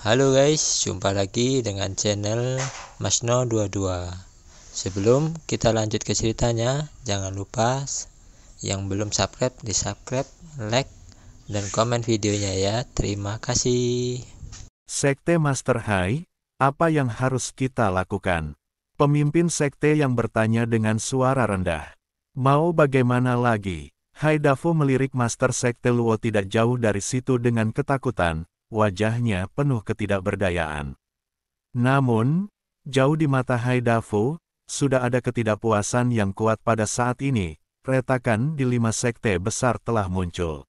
Halo guys, jumpa lagi dengan channel Masno22. Sebelum kita lanjut ke ceritanya, jangan lupa yang belum subscribe di subscribe, like, dan komen videonya ya. Terima kasih. Sekte Master Hai, apa yang harus kita lakukan? Pemimpin sekte yang bertanya dengan suara rendah. Mau bagaimana lagi? Hai Dafu melirik Master Sekte Luo tidak jauh dari situ dengan ketakutan, wajahnya penuh ketidakberdayaan. Namun, jauh di mata Hai Dafu, sudah ada ketidakpuasan yang kuat pada saat ini. Retakan di 5 sekte besar telah muncul.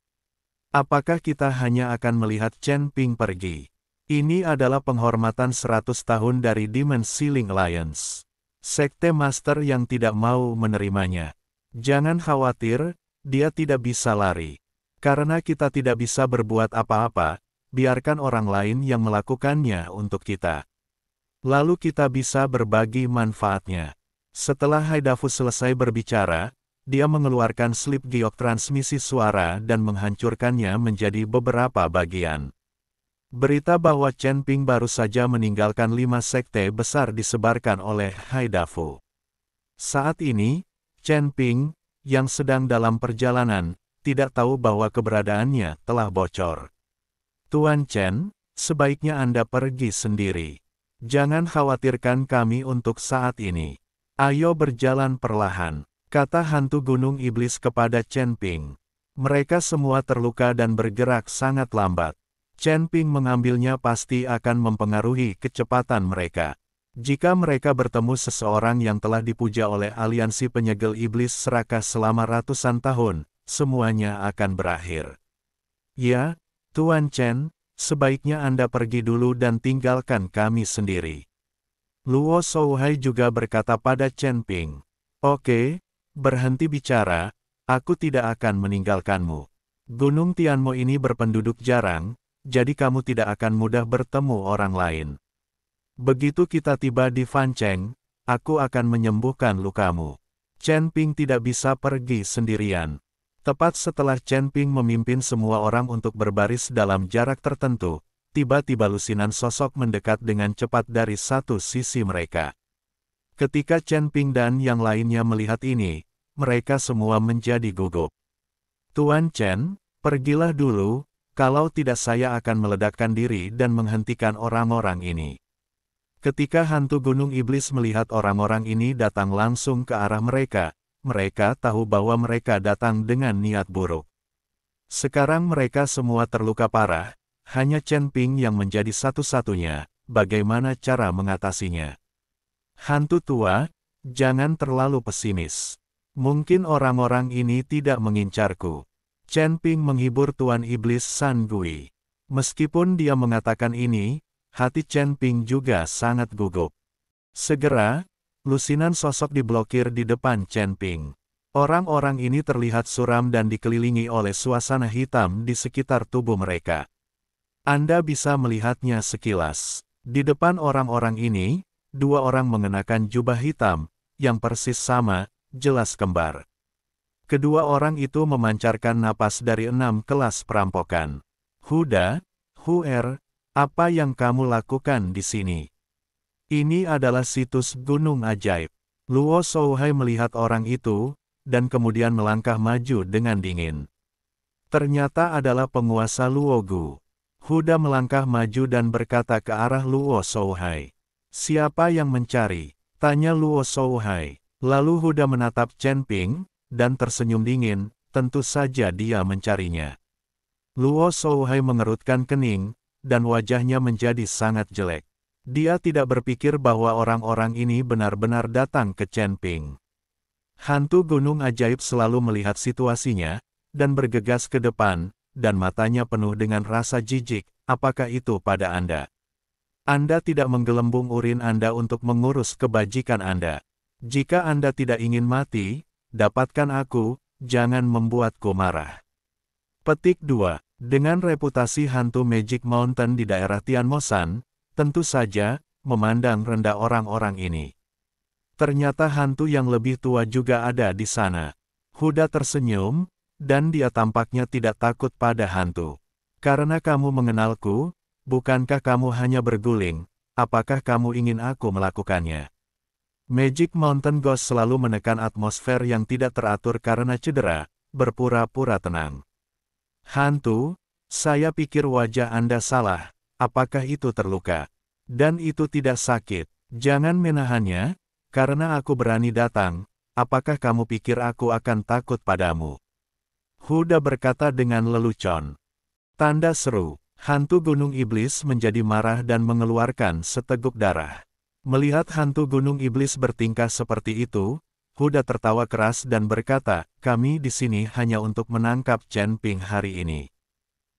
Apakah kita hanya akan melihat Chen Ping pergi? Ini adalah penghormatan 100 tahun dari Demon Ceiling Alliance. Sekte Master yang tidak mau menerimanya. Jangan khawatir, dia tidak bisa lari. Karena kita tidak bisa berbuat apa-apa, biarkan orang lain yang melakukannya untuk kita. Lalu kita bisa berbagi manfaatnya. Setelah Haidafu selesai berbicara, dia mengeluarkan slip giok transmisi suara dan menghancurkannya menjadi beberapa bagian. Berita bahwa Chen Ping baru saja meninggalkan 5 sekte besar disebarkan oleh Haidafu. Saat ini, Chen Ping, yang sedang dalam perjalanan, tidak tahu bahwa keberadaannya telah bocor. Tuan Chen, sebaiknya Anda pergi sendiri. Jangan khawatirkan kami untuk saat ini. Ayo berjalan perlahan, kata hantu gunung iblis kepada Chen Ping. Mereka semua terluka dan bergerak sangat lambat. Chen Ping mengambilnya pasti akan mempengaruhi kecepatan mereka. Jika mereka bertemu seseorang yang telah dipuja oleh aliansi penyegel iblis serakah selama ratusan tahun, semuanya akan berakhir. Ya, Tuan Chen, sebaiknya Anda pergi dulu dan tinggalkan kami sendiri. Luo Shouhai juga berkata pada Chen Ping. Oke, berhenti bicara, aku tidak akan meninggalkanmu. Gunung Tianmo ini berpenduduk jarang, jadi kamu tidak akan mudah bertemu orang lain. Begitu kita tiba di Fancheng, aku akan menyembuhkan lukamu. Chen Ping tidak bisa pergi sendirian. Tepat setelah Chen Ping memimpin semua orang untuk berbaris dalam jarak tertentu, tiba-tiba lusinan sosok mendekat dengan cepat dari satu sisi mereka. Ketika Chen Ping dan yang lainnya melihat ini, mereka semua menjadi gugup. Tuan Chen, pergilah dulu, kalau tidak saya akan meledakkan diri dan menghentikan orang-orang ini. Ketika hantu gunung iblis melihat orang-orang ini datang langsung ke arah mereka, mereka tahu bahwa mereka datang dengan niat buruk. Sekarang mereka semua terluka parah, hanya Chen Ping yang menjadi satu-satunya, bagaimana cara mengatasinya. Hantu tua, jangan terlalu pesimis. Mungkin orang-orang ini tidak mengincarku. Chen Ping menghibur Tuan Iblis San Gui. Meskipun dia mengatakan ini, hati Chen Ping juga sangat gugup. Segera, lusinan sosok diblokir di depan Chen Ping. Orang-orang ini terlihat suram dan dikelilingi oleh suasana hitam di sekitar tubuh mereka. Anda bisa melihatnya sekilas. Di depan orang-orang ini, 2 orang mengenakan jubah hitam, yang persis sama, jelas kembar. Kedua orang itu memancarkan napas dari 6 kelas perampokan. Huda, Huer, apa yang kamu lakukan di sini? Ini adalah situs gunung ajaib. Luo Shouhai melihat orang itu, dan kemudian melangkah maju dengan dingin. Ternyata adalah penguasa Luogu. Huda melangkah maju dan berkata ke arah Luo Shouhai. Siapa yang mencari? Tanya Luo Shouhai. Lalu Huda menatap Chen Ping, dan tersenyum dingin, tentu saja dia mencarinya. Luo Shouhai mengerutkan kening, dan wajahnya menjadi sangat jelek. Dia tidak berpikir bahwa orang-orang ini benar-benar datang ke Chen Ping. Hantu gunung ajaib selalu melihat situasinya, dan bergegas ke depan, dan matanya penuh dengan rasa jijik. Apakah itu pada Anda? Anda tidak menggelembung urin Anda untuk mengurus kebajikan Anda. Jika Anda tidak ingin mati, dapatkan aku, jangan membuatku marah. Petik 2. Dengan reputasi hantu Magic Mountain di daerah Tianmosan, tentu saja, memandang rendah orang-orang ini. Ternyata hantu yang lebih tua juga ada di sana. Huda tersenyum, dan dia tampaknya tidak takut pada hantu. Karena kamu mengenalku, bukankah kamu hanya berguling? Apakah kamu ingin aku melakukannya? Magic Mountain Ghost selalu menekan atmosfer yang tidak teratur karena cedera, berpura-pura tenang. Hantu, saya pikir wajah Anda salah. Apakah itu terluka? Dan itu tidak sakit. Jangan menahannya, karena aku berani datang. Apakah kamu pikir aku akan takut padamu? Huda berkata dengan lelucon. Tanda seru. Hantu Gunung Iblis menjadi marah dan mengeluarkan seteguk darah. Melihat hantu Gunung Iblis bertingkah seperti itu, Huda tertawa keras dan berkata, kami di sini hanya untuk menangkap Chen Ping hari ini.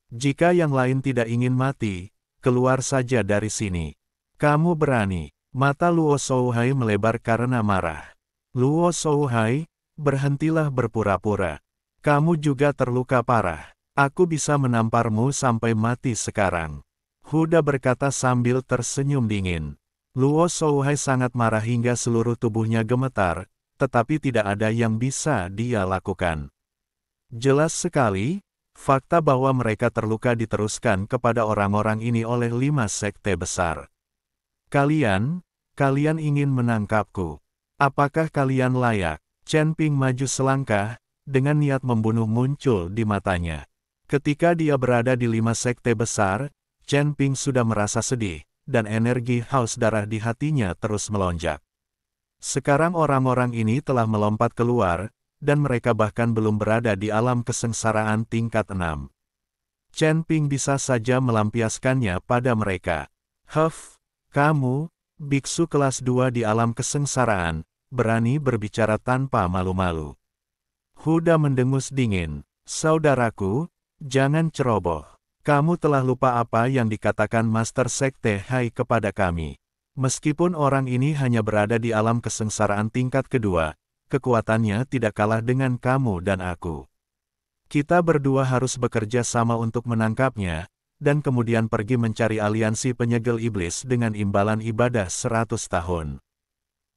Jika yang lain tidak ingin mati, keluar saja dari sini. Kamu berani. Mata Luo Shouhai melebar karena marah. Luo Shouhai, berhentilah berpura-pura. Kamu juga terluka parah. Aku bisa menamparmu sampai mati sekarang. Huda berkata sambil tersenyum dingin. Luo Shouhai sangat marah hingga seluruh tubuhnya gemetar, tetapi tidak ada yang bisa dia lakukan. Jelas sekali, fakta bahwa mereka terluka diteruskan kepada orang-orang ini oleh 5 sekte besar. Kalian ingin menangkapku. Apakah kalian layak? Chen Ping maju selangkah, dengan niat membunuh muncul di matanya. Ketika dia berada di 5 sekte besar, Chen Ping sudah merasa sedih, dan energi haus darah di hatinya terus melonjak. Sekarang orang-orang ini telah melompat keluar, dan mereka bahkan belum berada di alam kesengsaraan tingkat 6. Chen Ping bisa saja melampiaskannya pada mereka. Kamu, biksu kelas 2 di alam kesengsaraan, berani berbicara tanpa malu-malu. Huda mendengus dingin. Saudaraku, jangan ceroboh. Kamu telah lupa apa yang dikatakan Master Sekte Hai kepada kami. Meskipun orang ini hanya berada di alam kesengsaraan tingkat kedua, kekuatannya tidak kalah dengan kamu dan aku. Kita berdua harus bekerja sama untuk menangkapnya, dan kemudian pergi mencari aliansi penyegel iblis dengan imbalan ibadah 100 tahun.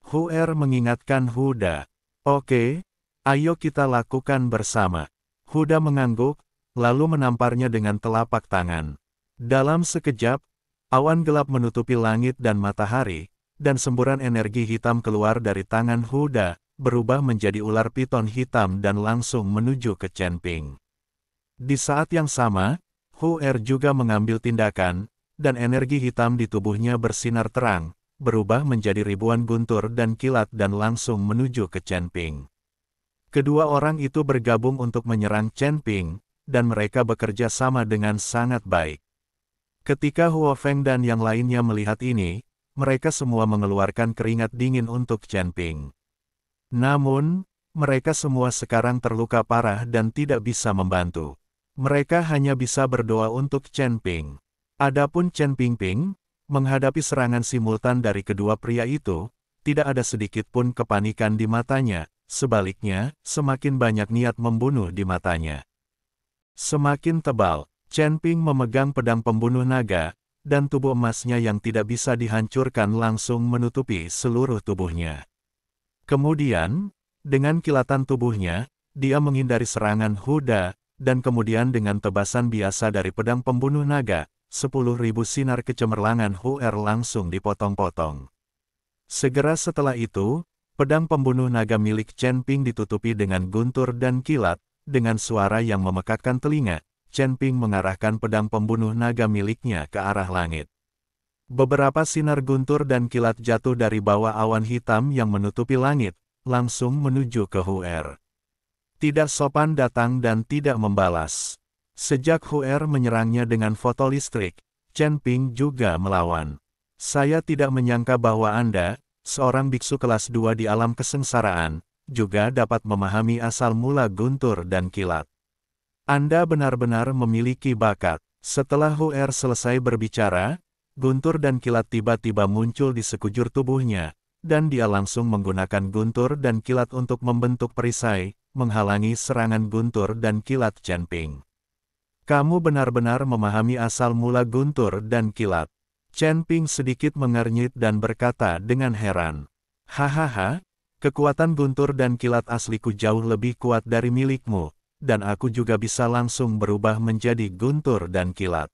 Huer mengingatkan Huda. Oke, ayo kita lakukan bersama. Huda mengangguk, lalu menamparnya dengan telapak tangan. Dalam sekejap, awan gelap menutupi langit dan matahari, dan semburan energi hitam keluar dari tangan Huda, berubah menjadi ular piton hitam dan langsung menuju ke Chen Ping. Di saat yang sama, Huer juga mengambil tindakan, dan energi hitam di tubuhnya bersinar terang, berubah menjadi ribuan guntur dan kilat dan langsung menuju ke Chen Ping. Kedua orang itu bergabung untuk menyerang Chen Ping, dan mereka bekerja sama dengan sangat baik. Ketika Huo Feng dan yang lainnya melihat ini, mereka semua mengeluarkan keringat dingin untuk Chen Ping. Namun, mereka semua sekarang terluka parah dan tidak bisa membantu. Mereka hanya bisa berdoa untuk Chen Ping. Adapun Chen Ping, menghadapi serangan simultan dari kedua pria itu, tidak ada sedikit pun kepanikan di matanya, sebaliknya, semakin banyak niat membunuh di matanya. Semakin tebal, Chen Ping memegang pedang pembunuh naga, dan tubuh emasnya yang tidak bisa dihancurkan langsung menutupi seluruh tubuhnya. Kemudian, dengan kilatan tubuhnya, dia menghindari serangan Huda, dan kemudian dengan tebasan biasa dari pedang pembunuh naga, 10.000 sinar kecemerlangan Huer langsung dipotong-potong. Segera setelah itu, pedang pembunuh naga milik Chen Ping ditutupi dengan guntur dan kilat, dengan suara yang memekakkan telinga, Chen Ping mengarahkan pedang pembunuh naga miliknya ke arah langit. Beberapa sinar guntur dan kilat jatuh dari bawah awan hitam yang menutupi langit, langsung menuju ke Huer. Tidak sopan datang dan tidak membalas. Sejak Huer menyerangnya dengan fotolistrik, Chen Ping juga melawan. Saya tidak menyangka bahwa Anda, seorang biksu kelas 2 di alam kesengsaraan, juga dapat memahami asal mula guntur dan kilat. Anda benar-benar memiliki bakat. Setelah Huer selesai berbicara, guntur dan kilat tiba-tiba muncul di sekujur tubuhnya, dan dia langsung menggunakan guntur dan kilat untuk membentuk perisai, menghalangi serangan guntur dan kilat Chen Ping. Kamu benar-benar memahami asal mula guntur dan kilat. Chen Ping sedikit mengernyit dan berkata dengan heran. Hahaha, kekuatan guntur dan kilat asliku jauh lebih kuat dari milikmu, dan aku juga bisa langsung berubah menjadi guntur dan kilat.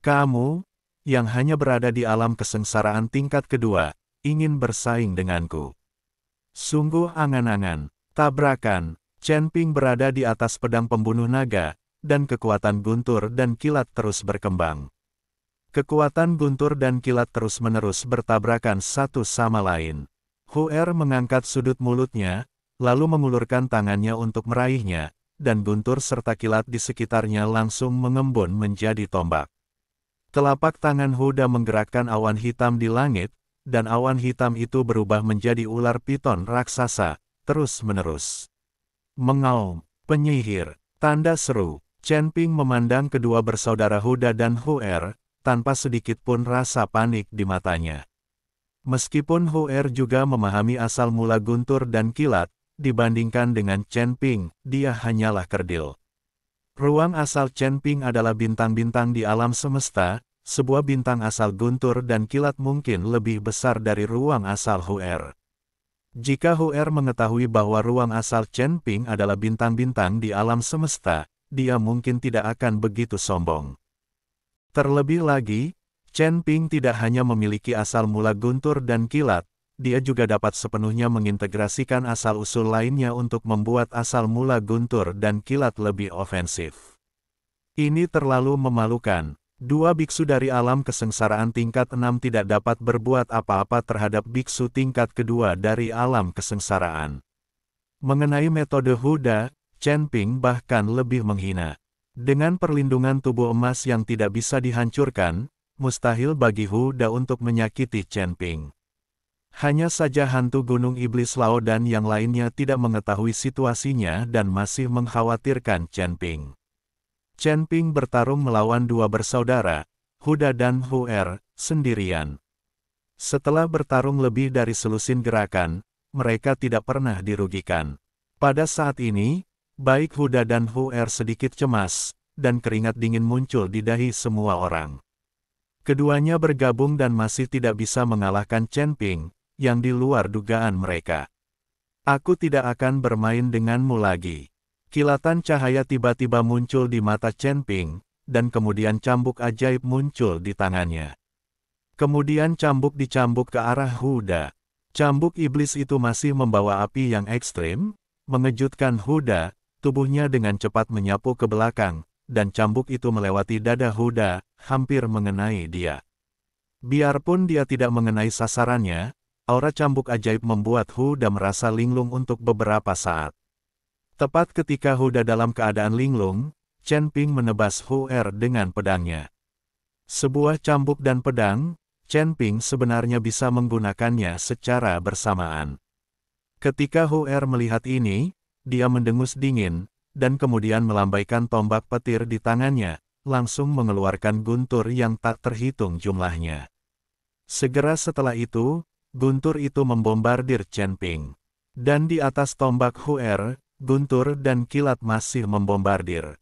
Kamu, yang hanya berada di alam kesengsaraan tingkat kedua, ingin bersaing denganku. Sungguh angan-angan. Tabrakan. Chen Ping berada di atas pedang pembunuh naga, dan kekuatan guntur dan kilat terus berkembang. Kekuatan guntur dan kilat terus-menerus bertabrakan satu sama lain. Hu Er mengangkat sudut mulutnya, lalu mengulurkan tangannya untuk meraihnya, dan guntur serta kilat di sekitarnya langsung mengembun menjadi tombak. Telapak tangan Huda menggerakkan awan hitam di langit, dan awan hitam itu berubah menjadi ular piton raksasa, terus-menerus. Mengaum, penyihir, tanda seru. Chen Ping memandang kedua bersaudara Huda dan Hu Er, tanpa sedikit pun rasa panik di matanya. Meskipun Hu Er juga memahami asal mula guntur dan kilat, dibandingkan dengan Chen Ping, dia hanyalah kerdil. Ruang asal Chen Ping adalah bintang-bintang di alam semesta, sebuah bintang asal guntur dan kilat mungkin lebih besar dari ruang asal Hu Er. Jika Hu Er mengetahui bahwa ruang asal Chen Ping adalah bintang-bintang di alam semesta, dia mungkin tidak akan begitu sombong. Terlebih lagi, Chen Ping tidak hanya memiliki asal mula guntur dan kilat, dia juga dapat sepenuhnya mengintegrasikan asal-usul lainnya untuk membuat asal mula guntur dan kilat lebih ofensif. Ini terlalu memalukan. Dua biksu dari alam kesengsaraan tingkat 6 tidak dapat berbuat apa-apa terhadap biksu tingkat kedua dari alam kesengsaraan. Mengenai metode Huda, Chen Ping bahkan lebih menghina. Dengan perlindungan tubuh emas yang tidak bisa dihancurkan, mustahil bagi Huda untuk menyakiti Chen Ping. Hanya saja hantu Gunung Iblis Lao dan yang lainnya tidak mengetahui situasinya dan masih mengkhawatirkan Chen Ping. Chen Ping bertarung melawan dua bersaudara, Huda dan Hu Er, sendirian. Setelah bertarung lebih dari selusin gerakan, mereka tidak pernah dirugikan. Pada saat ini, baik Huda dan Hu Er sedikit cemas, dan keringat dingin muncul di dahi semua orang. Keduanya bergabung dan masih tidak bisa mengalahkan Chen Ping, yang di luar dugaan mereka. Aku tidak akan bermain denganmu lagi. Kilatan cahaya tiba-tiba muncul di mata Chen Ping, dan kemudian cambuk ajaib muncul di tangannya. Kemudian cambuk dicambuk ke arah Huda. Cambuk iblis itu masih membawa api yang ekstrim, mengejutkan Huda, tubuhnya dengan cepat menyapu ke belakang, dan cambuk itu melewati dada Huda, hampir mengenai dia. Biarpun dia tidak mengenai sasarannya, aura cambuk ajaib membuat Huda merasa linglung untuk beberapa saat. Tepat ketika Huda dalam keadaan linglung, Chen Ping menebas Hu Er dengan pedangnya. Sebuah cambuk dan pedang, Chen Ping sebenarnya bisa menggunakannya secara bersamaan. Ketika Hu Er melihat ini, dia mendengus dingin, dan kemudian melambaikan tombak petir di tangannya, langsung mengeluarkan guntur yang tak terhitung jumlahnya. Segera setelah itu, guntur itu membombardir Chen Ping. Dan di atas tombak Hu Er, guntur dan kilat masih membombardir.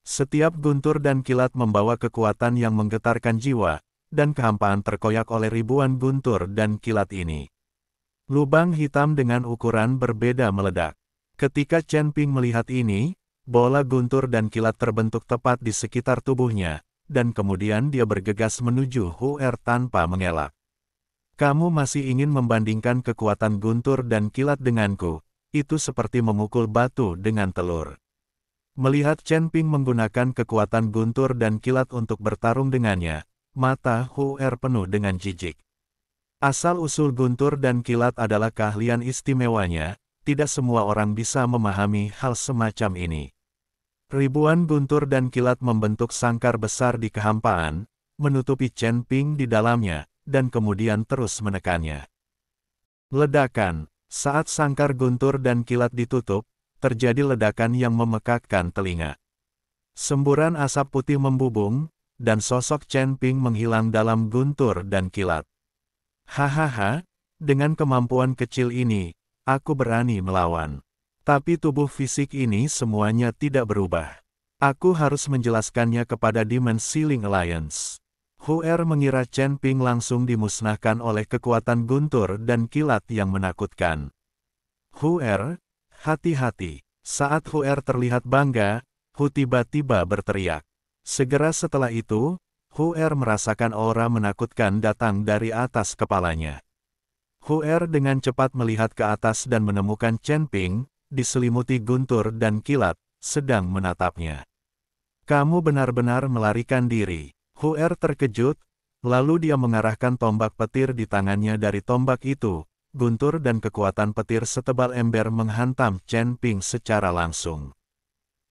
Setiap guntur dan kilat membawa kekuatan yang menggetarkan jiwa, dan kehampaan terkoyak oleh ribuan guntur dan kilat ini. Lubang hitam dengan ukuran berbeda meledak. Ketika Chen Ping melihat ini, bola guntur dan kilat terbentuk tepat di sekitar tubuhnya, dan kemudian dia bergegas menuju Hu Er tanpa mengelak. Kamu masih ingin membandingkan kekuatan guntur dan kilat denganku? Itu seperti memukul batu dengan telur. Melihat Chen Ping menggunakan kekuatan guntur dan kilat untuk bertarung dengannya, mata Hu Er penuh dengan jijik. Asal-usul guntur dan kilat adalah keahlian istimewanya, tidak semua orang bisa memahami hal semacam ini. Ribuan guntur dan kilat membentuk sangkar besar di kehampaan, menutupi Chen Ping di dalamnya, dan kemudian terus menekannya. Ledakan. Saat sangkar guntur dan kilat ditutup, terjadi ledakan yang memekakkan telinga. Semburan asap putih membubung, dan sosok Chen Ping menghilang dalam guntur dan kilat. Hahaha, dengan kemampuan kecil ini, aku berani melawan. Tapi tubuh fisik ini semuanya tidak berubah. Aku harus menjelaskannya kepada Demon Ceiling Alliance. Hu Er mengira Chen Ping langsung dimusnahkan oleh kekuatan guntur dan kilat yang menakutkan. Hu Er, hati-hati. Saat Hu Er terlihat bangga, Hu tiba-tiba berteriak. Segera setelah itu, Huer merasakan aura menakutkan datang dari atas kepalanya. Huer dengan cepat melihat ke atas dan menemukan Chen Ping, diselimuti guntur dan kilat, sedang menatapnya. Kamu benar-benar melarikan diri. Huer terkejut, lalu dia mengarahkan tombak petir di tangannya dari tombak itu. Guntur dan kekuatan petir setebal ember menghantam Chen Ping secara langsung.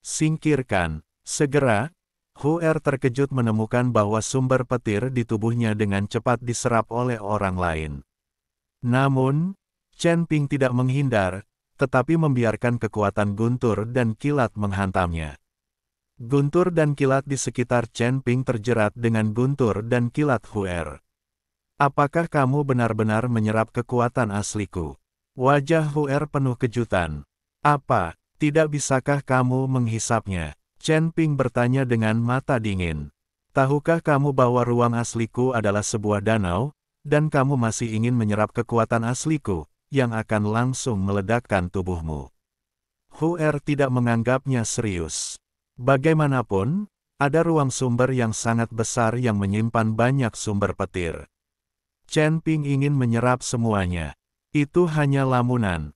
Singkirkan, segera. Huer terkejut menemukan bahwa sumber petir di tubuhnya dengan cepat diserap oleh orang lain. Namun, Chen Ping tidak menghindar, tetapi membiarkan kekuatan guntur dan kilat menghantamnya. Guntur dan kilat di sekitar Chen Ping terjerat dengan guntur dan kilat Huer. Apakah kamu benar-benar menyerap kekuatan asliku? Wajah Huer penuh kejutan. Apa, tidak bisakah kamu menghisapnya? Chen Ping bertanya dengan mata dingin. Tahukah kamu bahwa ruang asliku adalah sebuah danau, dan kamu masih ingin menyerap kekuatan asliku, yang akan langsung meledakkan tubuhmu? Huer tidak menganggapnya serius. Bagaimanapun, ada ruang sumber yang sangat besar yang menyimpan banyak sumber petir. Chen Ping ingin menyerap semuanya. Itu hanya lamunan.